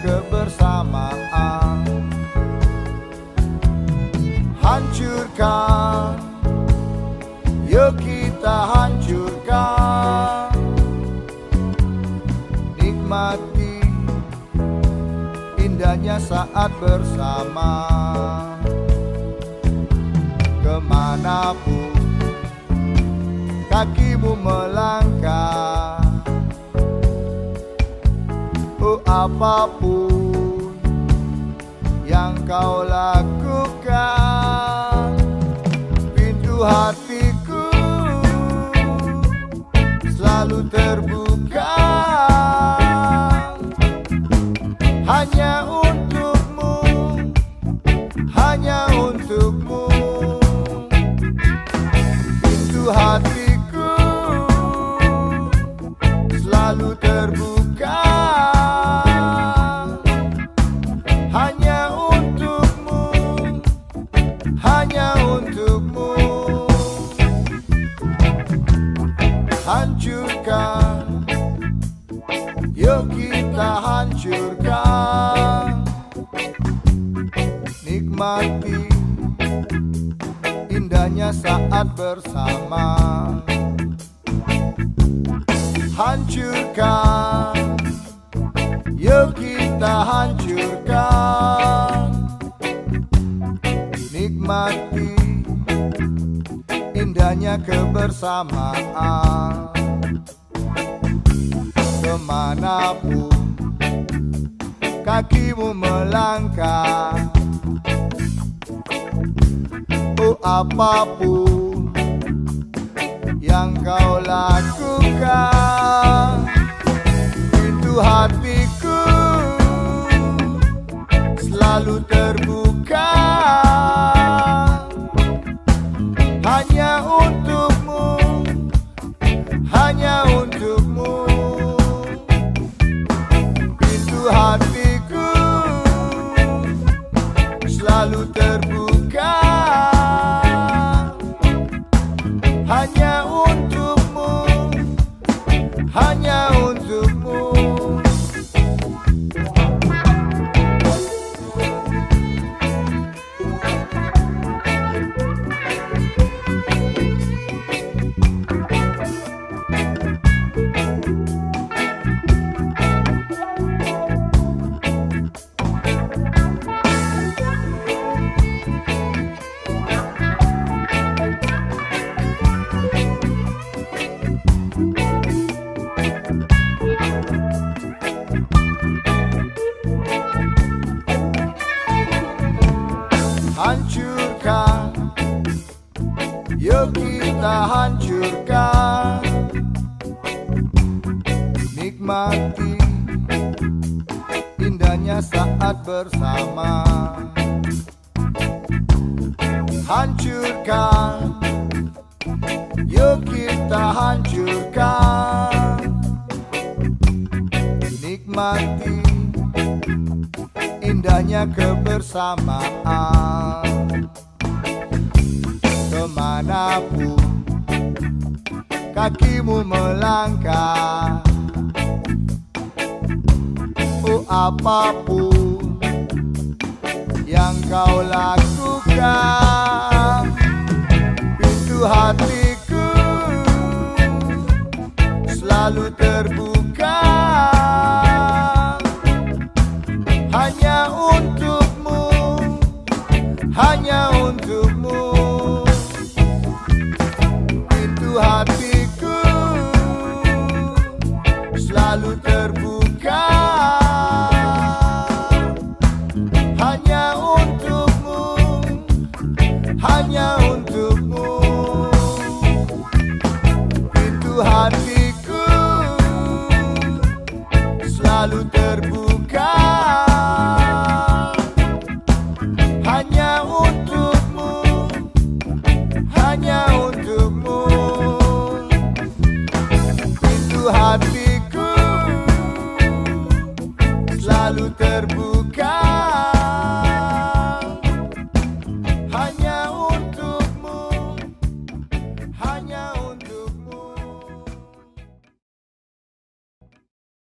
kebersamaan. Hancurkan, yuk kita hancurkan. Nikmati indahnya saat bersama. Kemanapun kakimu melangkah, oh apapun yang kau lakukan, pintu hatiku selalu terbuka. Hanya untukmu, hanya untukmu. Pintu hatiku selalu terbuka. Hanya untukmu, hanya untukmu. Hancurkan, yuk kita hancurkan. Nikmati indahnya saat bersama. Hancurkan, yuk kita hancurkan. Nikmati indahnya kebersamaan. Kemanapun kakimu melangkah, oh apapun yang kau lakukan, pintu hatiku selalu terbuka. Hanya untukmu, hanya untukmu. Pintu hatiku selalu terbuka. Hanya untukmu, hanya untukmu. Hancurkan, yuk kita hancurkan. Nikmati indahnya saat bersama. Hancurkan, yuk kita hancurkan. Nikmati indahnya kebersamaan. Kemanapun kakimu melangkah, oh apapun yang kau lakukan, pintu hatiku selalu terbuka. Hanya untukmu, hanya untukmu. Pintu hatiku selalu terbuka. Hanya untukmu, hanya untukmu. Pintu hatiku selalu terbuka. Hanya untukmu, hanya untukmu. Pintu hatiku selalu terbuka.